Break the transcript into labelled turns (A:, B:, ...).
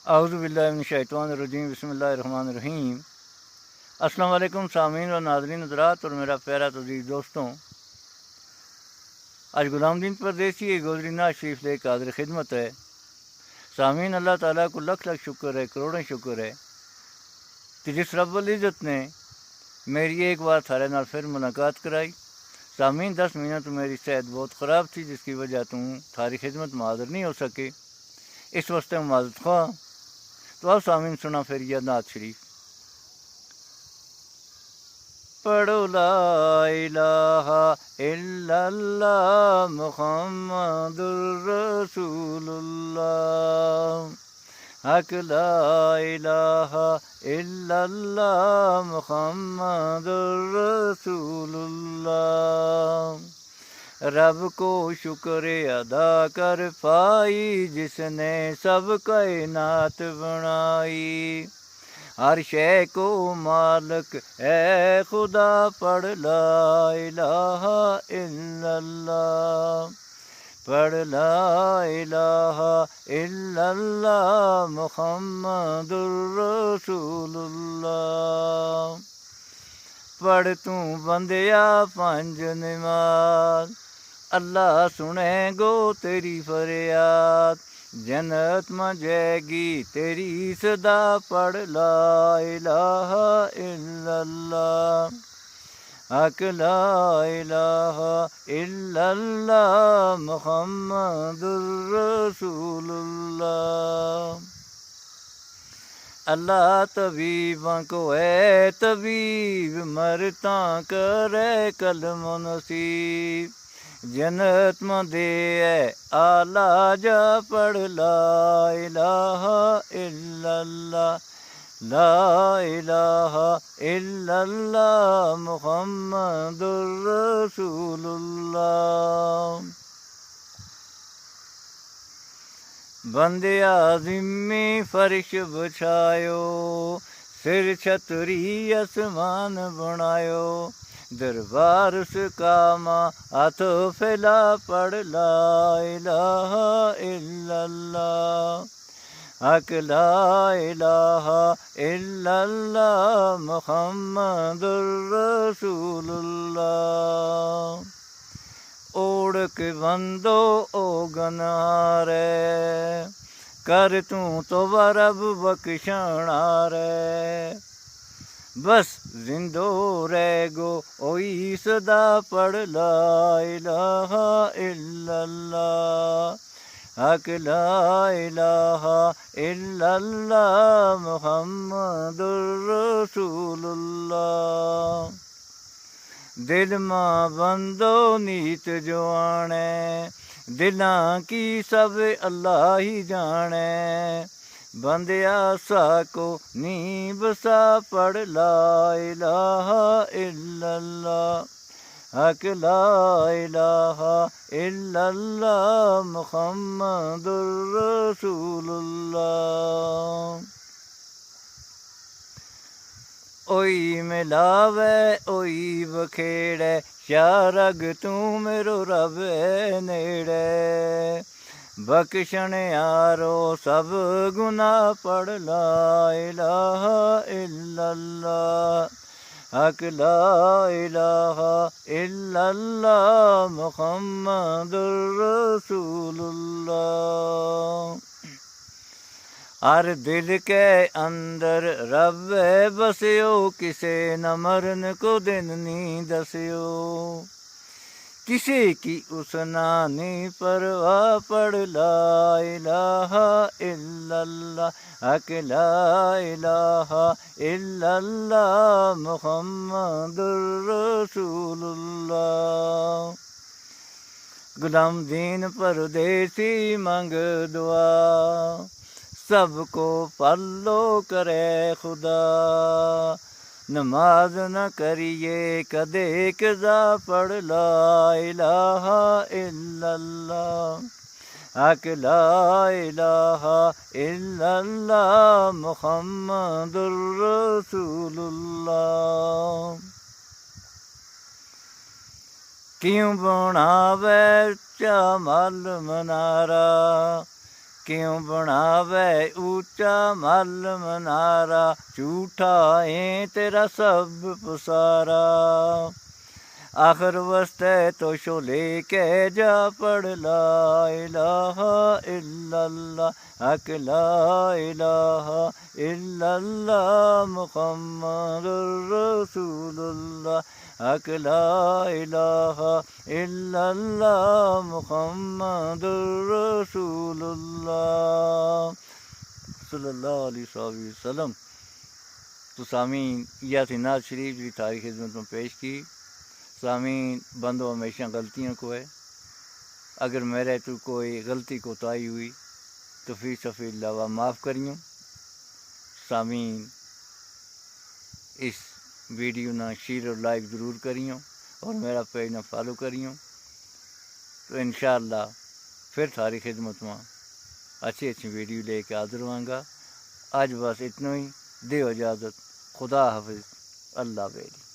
A: اعوذ باللہ من الشیطان الرجیم، بسم اللہ الرحمن الرحیم۔ السلام علیکم سامعین و ناظرین حضرات اور میرا پیارا عزیز دوستوں، آج غلام دین پردیسی ایک گزری نعت شریف لے کے حاضر خدمت ہے۔ سامعین، اللہ تعالیٰ کو لکھ لکھ شکر ہے، کروڑیں شکر ہے کہ جس رب العزت نے میری ایک بار تھارے نال پھر ملاقات کرائی۔ سامعین، 10 مہینہ تو میری صحت بہت خراب تھی، جس کی وجہ تو تھاری خدمت میں حاضر نہیں ہو سکے، اس واسطے میں معذرت خواہ۔ تو اب سامعین سنا پھر یہ نعت شریف۔ پڑھو لا الہ الا اللہ محمد الرسول اللہ، حق لا الہ الا اللہ محمد الرسول اللہ۔ رب کو شکر ادا کر پائی جس نے سب کائنات بنائی، ہر شے کو مالک ہے خدا، پڑھ لا الہ الا اللہ، پڑھ لا الہ الا اللہ محمد الرسول اللہ۔ پڑھ تو بندیا پنج نماز، اللہ سنے گو تیری فریاد، جنت میں جائے گی تیری صدا، پڑھ لا الہ الا اللہ، حق لا الہ الا اللہ محمد الرسول اللہ۔ اللہ طبیباں کو اے طبیب، مرتاں کرے کلم و نصیب، جنت میں دے اے آلہ جا، پڑھ لا الہ الا اللہ، لا الہ الا اللہ محمد الرسول اللہ۔ بندیا ذمی فرش بچھایو، سر چھتری آسمان بنایو، دربار سکاما ہاتھ پھیلا، پڑھ لا الہ الا اللہ، حق لا الہ الا اللہ محمد الرسول اللہ۔ اوڑ کے بندو او گنارے، کر تو رب بخشنا رے، بس زندو رہ گو اوئی صدا، پڑھ لا الہ الا اللہ، حق لا الہ الا اللہ محمد الرسول اللہ۔ دل ماں بندو نیت جو آنے، دلاں کی سب اللہ ہی جانے، بندیا سا کو نی بسا، پڑھ لا الہ الا اللہ، حق لا الہ الا اللہ محمد الرسول اللہ۔ اوئی ملاوے اوئی بکھیڑے، کیا رگ تو میرو رب ہے نیڑے، بخشن یارو سب گناہ، پڑھ لا الہ الا اللہ، حق لا الہ الا اللہ محمد الرسول اللہ۔ ہر دل کے اندر رب بسیو، کسے نہ مرن کو دن نہیں دسیو، کسی کی اس نانی پرواہ، پڑھ لا الہ الا اللہ، حق لا الہ الا اللہ محمد الرسول اللہ۔ غلام دین پردیسی مانگ دعا، سب کو پلو کرے خدا، نماز نہ کریے کدے قضا، پڑھ لا الہ الا اللہ، حق لا الہ الا اللہ محمد الرسول اللہ۔ کیوں بناوے چا مل منارا، کیوں بناوے اونچا مل منارا جھوٹا ہے تیرا سب پسارا آخر وسطے تو شو لے کے جا پڑھ لا الہ الا اللہ حق لا الہ الا اللہ محمد الرسول اللہ حق لا الہ الا اللہ محمد الرسول اللہ صلی اللہ علیہ وسلم۔ تو سامعین یہ تھی نعت شریف کی تاریخ خدمت میں پیش کی۔ سامعین بندو ہمیشہ غلطیوں کو ہے، اگر میرے تو کوئی غلطی کوتاہی ہوئی تو فی سبیل اللہ معاف کریوں۔ سامعین اس ویڈیو نہ شیئر اور لائک ضرور کریوں اور میرا پیج نہ فالو کریوں، تو انشاءاللہ پھر تھاری خدمت میں اچھی ویڈیو لے کے حاضر ہوں گا۔ آج بس اتنا ہی، دیو اجازت، خدا حافظ، اللہ بیلی۔